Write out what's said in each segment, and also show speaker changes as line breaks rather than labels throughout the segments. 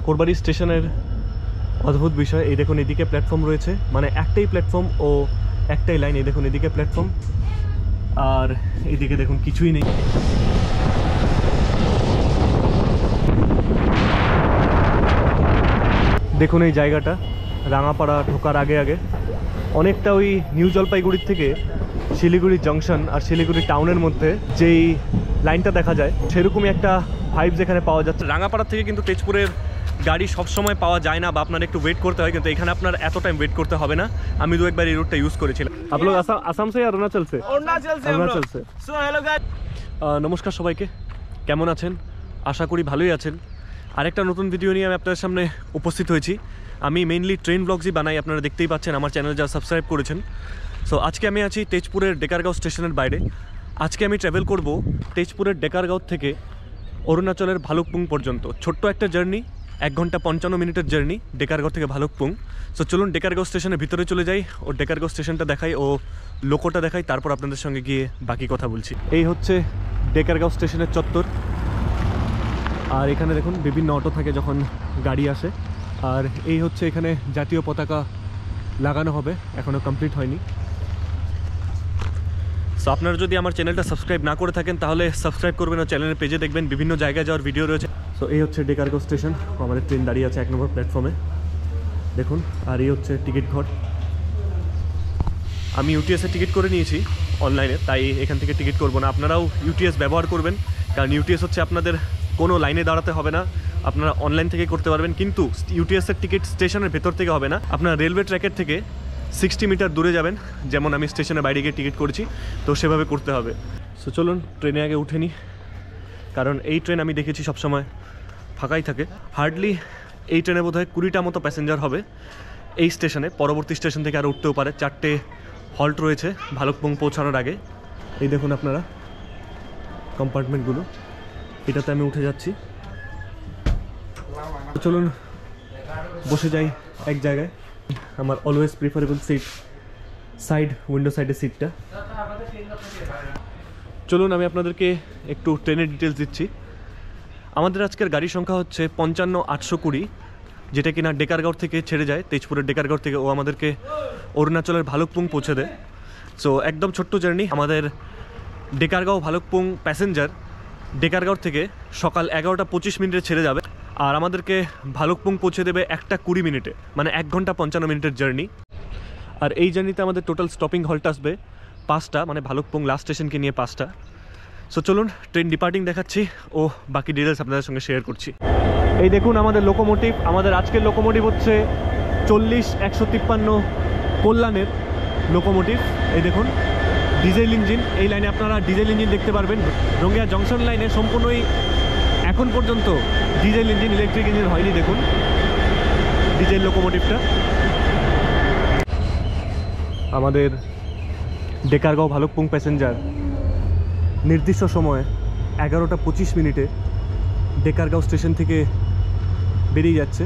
ঠাকুরবাড়ি স্টেশনের অদ্ভুত বিষয়, এই দেখুন এদিকে প্ল্যাটফর্ম রয়েছে, মানে একটাই প্ল্যাটফর্ম ও একটাই লাইন। এই দেখুন এদিকে প্ল্যাটফর্ম আর এইদিকে দেখুন কিছুই নেই। দেখুন এই জায়গাটা রাঙাপাড়া ঢোকার আগে আগে অনেকটা ওই নিউ জলপাইগুড়ির থেকে শিলিগুড়ি জংশন আর শিলিগুড়ি টাউনের মধ্যে যেই লাইনটা দেখা যায় সেরকমই একটা ভাইবস এখানে পাওয়া যাচ্ছে। রাঙাপাড়া থেকে কিন্তু তেজপুরের গাড়ি সবসময় পাওয়া যায় না বা আপনার একটু ওয়েট করতে হয়, কিন্তু এখানে আপনার এত টাইম ওয়েট করতে হবে না। আমি দু একবার এই রুটটা ইউজ করেছিলাম। आप लोग আসাম से या अरुणाचल से? अरुणाचल से।
सो हेलो गाइस,
নমস্কার সবাইকে, কেমন আছেন? আশা করি ভালোই আছেন। আরেকটা নতুন ভিডিও নিয়ে আমি আপনাদের সামনে উপস্থিত হয়েছি। আমি মেইনলি ট্রেন ব্লগসই বানাই, আপনারা দেখতেই পাচ্ছেন আমার চ্যানেল যারা সাবস্ক্রাইব করেছেন। সো আজকে আমি আছি তেজপুরের ডেকারগাঁও স্টেশনের বাইরে। আজকে আমি ট্রাভেল করব তেজপুরের ডেকারগাঁও থেকে অরুণাচলের ভালুকপুং পর্যন্ত। ছোট্ট একটা জার্নি, 1 ঘন্টা 55 মিনিটের জার্নি ডেকারগাঁও থেকে ভালুকপুং। সো চলুন ডেকারগাঁও স্টেশনের ভিতরে চলে যাই, ও ডেকারগাঁও স্টেশনটা দেখাই ও লোকোটা দেখাই, তারপর আপনাদের সঙ্গে গিয়ে বাকি কথা বলছি। এই হচ্ছে ডেকারগাঁও স্টেশনের চত্বর, আর এখানে দেখুন বিভিন্ন অটো থাকে যখন গাড়ি আসে। আর এই হচ্ছে এখানে জাতীয় পতাকা লাগানো হবে, এখনও কমপ্লিট হয়নি। সো আপনারা যদি আমার চ্যানেলটা সাবস্ক্রাইব না করে থাকেন তাহলে সাবস্ক্রাইব করবেন ও চ্যানেলের পেজে দেখবেন বিভিন্ন জায়গায় যাওয়ার ভিডিও রয়েছে। সো এই হচ্ছে ডেকারগাঁও স্টেশন, আমাদের ট্রেন দাঁড়িয়ে আছে 1 নম্বর প্ল্যাটফর্মে দেখুন। আর এই হচ্ছে টিকিট ঘর। আমি ইউটিএসের টিকিট করে নিয়েছি অনলাইনে, তাই এখান থেকে টিকিট করবো না। আপনারাও ইউটিএস ব্যবহার করবেন, কারণ ইউটিএস হচ্ছে আপনাদের কোনো লাইনে দাঁড়াতে হবে না, আপনারা অনলাইন থেকে করতে পারবেন। কিন্তু ইউটিএসের টিকিট স্টেশনের ভেতর থেকে হবে না, আপনারা রেলওয়ে ট্র্যাকের থেকে 60 মিটার দূরে যাবেন, যেমন আমি স্টেশনের বাইরে গিয়ে টিকিট করেছি, তো সেভাবে করতে হবে। সো চলুন ট্রেনে আগে উঠে নিই, কারণ এই ট্রেন আমি দেখেছি সবসময় ফাঁকাই থাকে। হার্ডলি এই ট্রেনে বোধহয় 20টা মতো প্যাসেঞ্জার হবে এই স্টেশনে। পরবর্তী স্টেশন থেকে আরও উঠতেও পারে। 4টে হল্ট রয়েছে ভালুকপুং পৌঁছানোর আগে। এই দেখুন আপনারা কম্পার্টমেন্টগুলো, এটাতে আমি উঠে যাচ্ছি। চলুন বসে যাই এক জায়গায়। আমার always preferable seat side, window সাইডের সিটটা। চলুন আমি আপনাদেরকে একটু ট্রেনের ডিটেলস দিচ্ছি। আমাদের আজকের গাড়ির সংখ্যা হচ্ছে 55-820, যেটা কিনা ডেকারগাঁও থেকে ছেড়ে যায়, তেজপুরের ডেকারগাঁও থেকে ও আমাদেরকে অরুণাচলের ভালুকপুং পৌঁছে দেয়। সো একদম ছোট্ট জার্নি আমাদের। ডেকারগাঁও ভালুকপুং প্যাসেঞ্জার ডেকারগাঁও থেকে সকাল 11টা 25 মিনিটে ছেড়ে যাবে, আর আমাদেরকে ভালুকপুং পৌঁছে দেবে 1টা 20 মিনিটে, মানে 1 ঘন্টা 55 মিনিটের জার্নি। আর এই জার্নিতে আমাদের টোটাল স্টপিং হল্ট আসবে 5টা, মানে ভালুকপুং লাস্ট স্টেশনকে নিয়ে 5টা। সো চলুন ট্রেন ডিপার্টিং দেখাচ্ছি ও বাকি ডিটেলস আপনাদের সঙ্গে শেয়ার করছি। এই দেখুন আমাদের লোকোমোটিভ। আমাদের আজকের লোকোমোটিভ হচ্ছে 40-153 কল্যাণের লোকোমোটিভ। এই দেখুন ডিজেল ইঞ্জিন, এই লাইনে আপনারা ডিজেল ইঞ্জিন দেখতে পারবেন। রঙ্গিয়া জংশন লাইনে সম্পূর্ণই এখন পর্যন্ত ডিজেল ইঞ্জিন, ইলেকট্রিক ইঞ্জিন হয়নি। দেখুন ডিজেল লোকোমোটিভটা। আমাদের ডেকারগাঁও ভালুকপুং প্যাসেঞ্জার নির্দিষ্ট সময় 11টা 25 মিনিটে ডেকারগাঁও স্টেশন থেকে বেরিয়ে যাচ্ছে।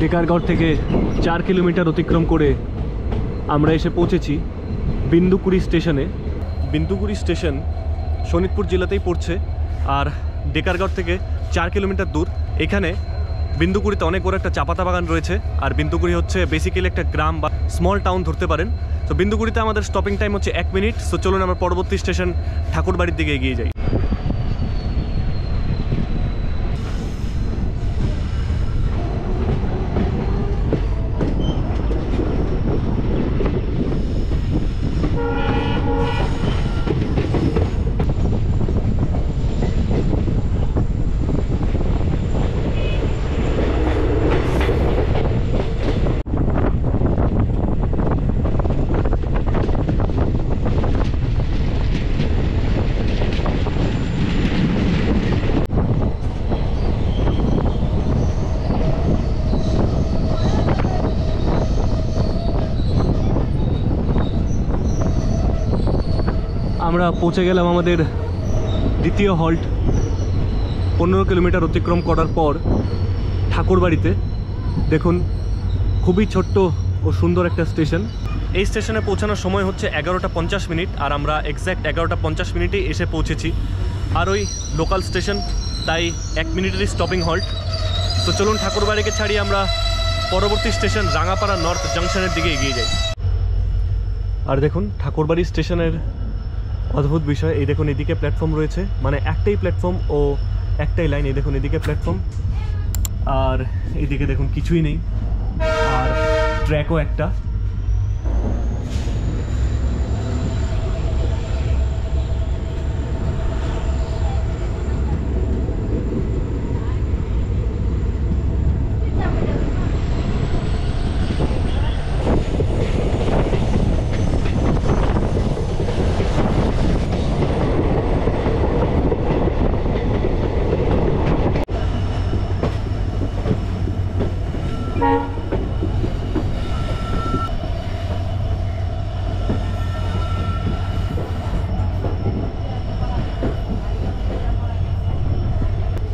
ডেকারগাঁও থেকে 4 কিলোমিটার অতিক্রম করে আমরা এসে পৌঁছেছি বিন্দুকুড়ি স্টেশনে। বিন্দুকুড়ি স্টেশন শোনিতপুর জেলাতেই পড়ছে, আর ডেকারগাঁও থেকে 4 কিলোমিটার দূর। এখানে বিন্দুকুড়িতে অনেক বড় একটা চা পাতা বাগান রয়েছে, আর বিন্দুকুড়ি হচ্ছে বেসিক্যালি একটা গ্রাম বা স্মল টাউন ধরতে পারেন। তো বিন্দুকুড়িতে আমাদের স্টপিং টাইম হচ্ছে 1 মিনিট। সো চলুন আমরা পরবর্তী স্টেশন ঠাকুরবাড়ির দিকে এগিয়ে যাই। আমরা পৌঁছে গেলাম আমাদের দ্বিতীয় হল্ট 15 কিলোমিটার অতিক্রম করার পর ঠাকুরবাড়িতে। দেখুন খুবই ছোট্ট ও সুন্দর একটা স্টেশন। এই স্টেশনে পৌঁছানোর সময় হচ্ছে 11টা 50 মিনিট, আর আমরা এক্স্যাক্ট 11টা 50 মিনিটেই এসে পৌঁছেছি। আর ওই লোকাল স্টেশন, তাই 1 মিনিটেরই স্টপিং হল্ট। তো চলুন ঠাকুরবাড়িকে ছাড়িয়ে আমরা পরবর্তী স্টেশন রাঙাপাড়া নর্থ জাংশনের দিকে এগিয়ে যাই। আর দেখুন ঠাকুরবাড়ি স্টেশনের অদ্ভুত বিষয়, এই দেখুন এদিকে প্ল্যাটফর্ম রয়েছে, মানে একটাই প্ল্যাটফর্ম ও একটাই লাইন। এই দেখুন এদিকে প্ল্যাটফর্ম আর এইদিকে দেখুন কিছুই নেই, আর ট্র্যাকও একটা।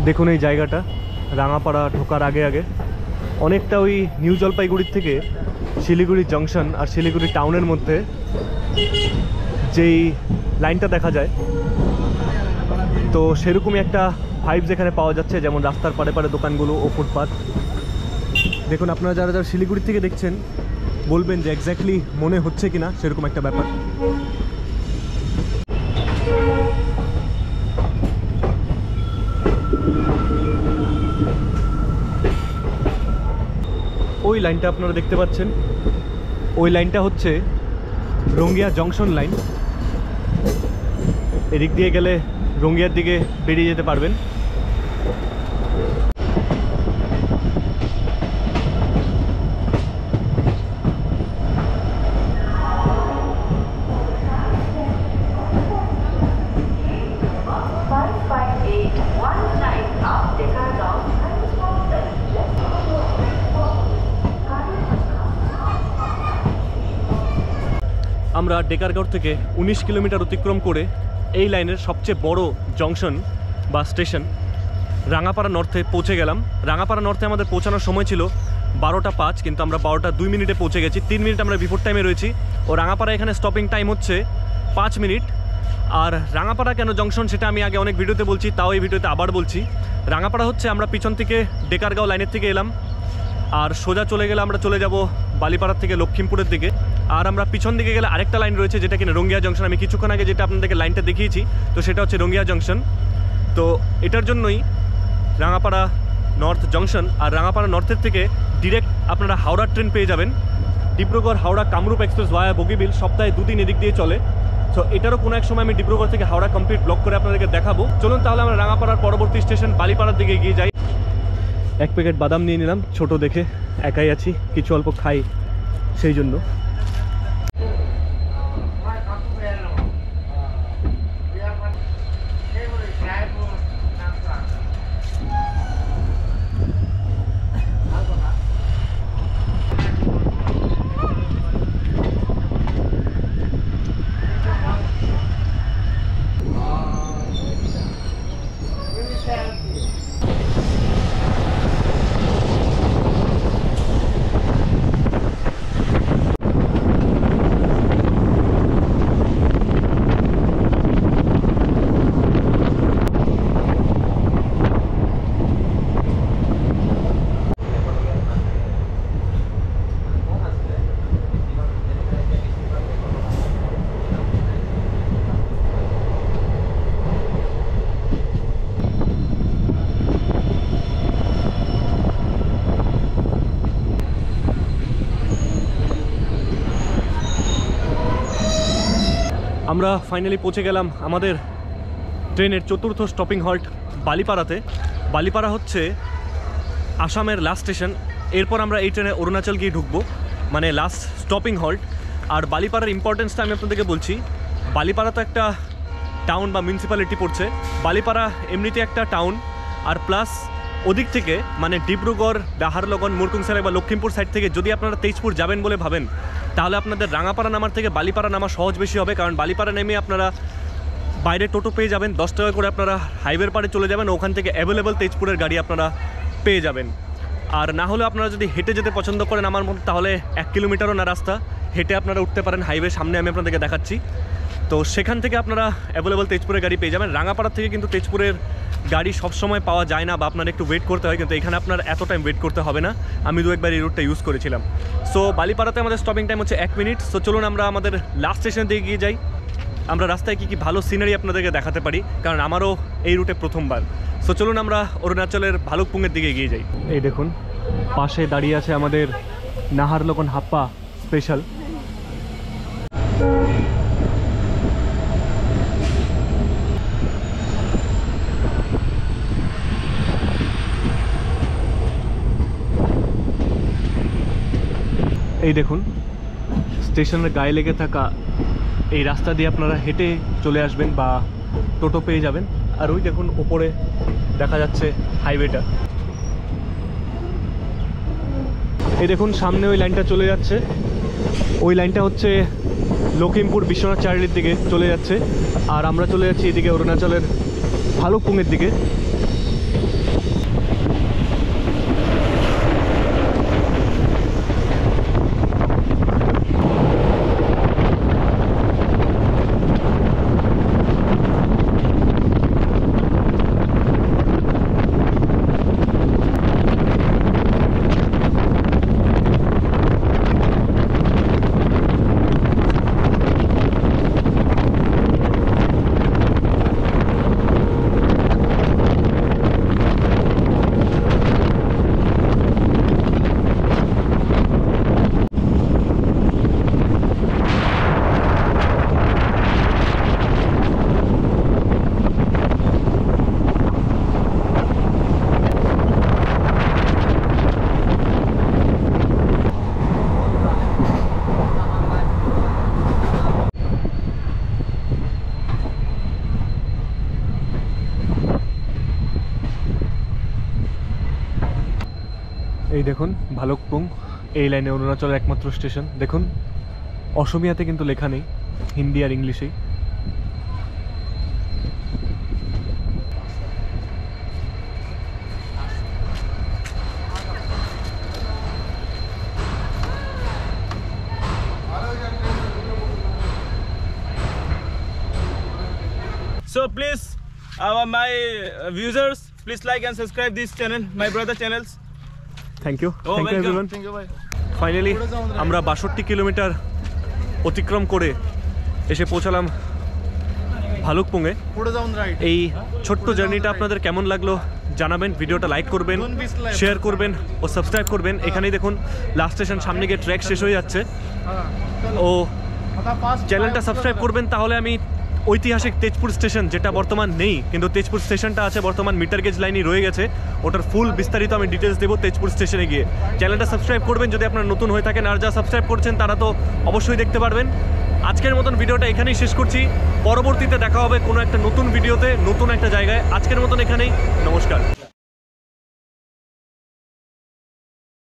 দেখুন এই জায়গাটা রাঙাপাড়া ঢোকার আগে আগে অনেকটা ওই নিউ জলপাইগুড়ির থেকে শিলিগুড়ি জংশন আর শিলিগুড়ি টাউনের মধ্যে যেই লাইনটা দেখা যায়, তো সেরকমই একটা ভাইবস এখানে পাওয়া যাচ্ছে, যেমন রাস্তার পাড়ে পাড়ে দোকানগুলো ও ফুটপাথ। দেখুন আপনারা যারা যারা শিলিগুড়ি থেকে দেখছেন বলবেন যে এক্স্যাক্টলি মনে হচ্ছে কিনা সেরকম একটা ব্যাপার। ওই লাইনটা আপনারা দেখতে পাচ্ছেন, ওই লাইনটা হচ্ছে রঙ্গিয়া জংশন লাইন। এদিক দিয়ে গেলে রঙ্গিয়ার দিকে বেরিয়ে যেতে পারবেন। আমরা ডেকারগাঁও থেকে 19 কিলোমিটার অতিক্রম করে এই লাইনের সবচেয়ে বড় জংশন বা স্টেশন রাঙাপাড়া নর্থে পৌঁছে গেলাম। রাঙাপাড়া নর্থে আমাদের পৌঁছানোর সময় ছিল 12টা 5, কিন্তু আমরা 12টা 2 মিনিটে পৌঁছে গেছি। 3 মিনিট আমরা বিফোর টাইমে রয়েছি, ও রাঙাপাড়া এখানে স্টপিং টাইম হচ্ছে 5 মিনিট। আর রাঙাপাড়া কেন জংশন সেটা আমি আগে অনেক ভিডিওতে বলছি, তাও এই ভিডিওতে আবার বলছি। রাঙাপাড়া হচ্ছে আমরা পিছন থেকে ডেকারগাঁও লাইনের থেকে এলাম, আর সোজা চলে গেলে আমরা চলে যাব বালিপাড়ার থেকে লক্ষ্মীমপুরের দিকে। আর আমরা পিছন দিকে গেলে আরেকটা লাইন রয়েছে যেটা কিনা রঙ্গিয়া জংশন। আমি কিছুক্ষণ আগে যেটা আপনাদেরকে লাইনটা দেখিয়েছি, তো সেটা হচ্ছে রঙ্গিয়া জংশন। তো এটার জন্যই রাঙাপাড়া নর্থ জংশন। আর রাঙাপাড়া নর্থের থেকে ডিরেক্ট আপনারা হাওড়া ট্রেন পেয়ে যাবেন, ডিব্রুগড় হাওড়া কামরূপ এক্সপ্রেস ভায়া বগিবিল, সপ্তাহে 2 দিন এদিক দিয়ে চলে। সো এটারও কোনো এক সময় আমি ডিব্রুগড় থেকে হাওড়া কমপ্লিট ব্লক করে আপনাদেরকে দেখাবো। চলুন তাহলে আমরা রাঙাপাড়ার পরবর্তী স্টেশন বালিপাড়ার দিকে এগিয়ে যাই। 1 প্যাকেট বাদাম নিয়ে নিলাম, ছোট দেখে, একাই আছি, কিছু অল্প খাই সেই জন্য। আমরা ফাইনালি পৌঁছে গেলাম আমাদের ট্রেনের 4র্থ স্টপিং হল্ট বালিপাড়াতে। বালিপাড়া হচ্ছে আসামের লাস্ট স্টেশন। এরপর আমরা এই ট্রেনে অরুণাচল গিয়ে ঢুকবো, মানে লাস্ট স্টপিং হল্ট। আর বালিপাড়ার ইম্পর্টেন্সটা আমি আপনাদেরকে বলছি। বালিপাড়া তো একটা টাউন বা মিউনিসিপ্যালিটি পড়ছে। বালিপাড়া এমনিতে একটা টাউন, আর প্লাস ওদিক থেকে মানে ডিব্রুগড়, নাহারলগন, মুরকুংসেরাই বা লক্ষ্মীমপুর সাইড থেকে যদি আপনারা তেজপুর যাবেন বলে ভাবেন, তাহলে আপনাদের রাঙাপাড়া নামার থেকে বালিপাড়া নামা সহজ বেশি হবে। কারণ বালিপাড়া নেমে আপনারা বাইরে টোটো পেয়ে যাবেন, 10 টাকা করে আপনারা হাইওয়ের পাড়ে চলে যাবেন, ওখান থেকে অ্যাভেলেবল তেজপুরের গাড়ি আপনারা পেয়ে যাবেন। আর না হলে আপনারা যদি হেঁটে যেতে পছন্দ করেন আমার মতো, তাহলে 1 কিলোমিটারও না রাস্তা, হেঁটে আপনারা উঠতে পারেন হাইওয়ে সামনে, আমি আপনাদেরকে দেখাচ্ছি। তো সেখান থেকে আপনারা অ্যাভেলেবল তেজপুরের গাড়ি পেয়ে যাবেন। রাঙাপাড়া থেকে কিন্তু তেজপুরের গাড়ি সবসময় পাওয়া যায় না, বা আপনার একটু ওয়েট করতে হয়, কিন্তু এখানে আপনার এত টাইম ওয়েট করতে হবে না। আমি 2-1 বার এই রুটটা ইউজ করেছিলাম। সো বালিপাড়াতে আমাদের স্টপিং টাইম হচ্ছে 1 মিনিট। সো চলুন আমরা আমাদের লাস্ট স্টেশন দিয়ে গিয়ে যাই। আমরা রাস্তায় কী কী ভালো সিনারি আপনাদেরকে দেখাতে পারি, কারণ আমারও এই রুটে প্রথমবার। সো চলুন আমরা অরুণাচলের ভালুকপুংয়ের দিকে এগিয়ে যাই। এই দেখুন পাশে দাঁড়িয়ে আছে আমাদের নাহারলগুন হাপ্পা স্পেশাল। এই দেখুন স্টেশনের গায়ে লেগে থাকা এই রাস্তা দিয়ে আপনারা হেঁটে চলে আসবেন বা টোটো পেয়ে যাবেন। আর ওই দেখুন ওপরে দেখা যাচ্ছে হাইওয়েটা। এই দেখুন সামনে ওই লাইনটা চলে যাচ্ছে, ওই লাইনটা হচ্ছে লখিমপুর বিশ্বনাথ চার্লির দিকে চলে যাচ্ছে, আর আমরা চলে যাচ্ছি এদিকে অরুণাচলের ভালুকপুংয়ের দিকে। এই দেখুন ভালুকপুং, এই লাইনে অরুণাচলের একমাত্র স্টেশন। দেখুন অসমিয়াতে কিন্তু লেখা নেই, হিন্দি আর ইংলিশেই।
So please, my viewers, please like and subscribe this channel, my brother channels.
Thank you,
Oh,
thank you everyone.
Thank you, bye.
Finally আমরা 62 কিলোমিটার অতিক্রম করে এসে পৌঁছালাম ভালুকপুংয়ে। এই ছোট্ট জার্নিটা আপনাদের কেমন লাগলো জানাবেন, ভিডিওটা লাইক করবেন, শেয়ার করবেন ও সাবস্ক্রাইব করবেন। এখানেই দেখুন লাস্ট স্টেশন, সামনে গিয়ে ট্র্যাক শেষ হয়ে যাচ্ছে। ও চ্যানেলটা সাবস্ক্রাইব করবেন, তাহলে আমি ঐতিহাসিক তেজপুর স্টেশন, যেটা বর্তমান নেই, কিন্তু তেজপুর স্টেশনটা আছে বর্তমান, মিটার গেজ লাইনই রয়ে গেছে, ওটার ফুল বিস্তারিত আমি ডিটেলস দেবো তেজপুর স্টেশনে গিয়ে। চ্যানেলটা সাবস্ক্রাইব করবেন যদি আপনারা নতুন হয়ে থাকেন, আর যা সাবস্ক্রাইব করছেন তারা তো অবশ্যই দেখতে পারবেন। আজকের মতন ভিডিওটা এখানেই শেষ করছি, পরবর্তীতে দেখা হবে কোনো একটা নতুন ভিডিওতে, নতুন একটা জায়গায়। আজকের মতন এখানেই, নমস্কার।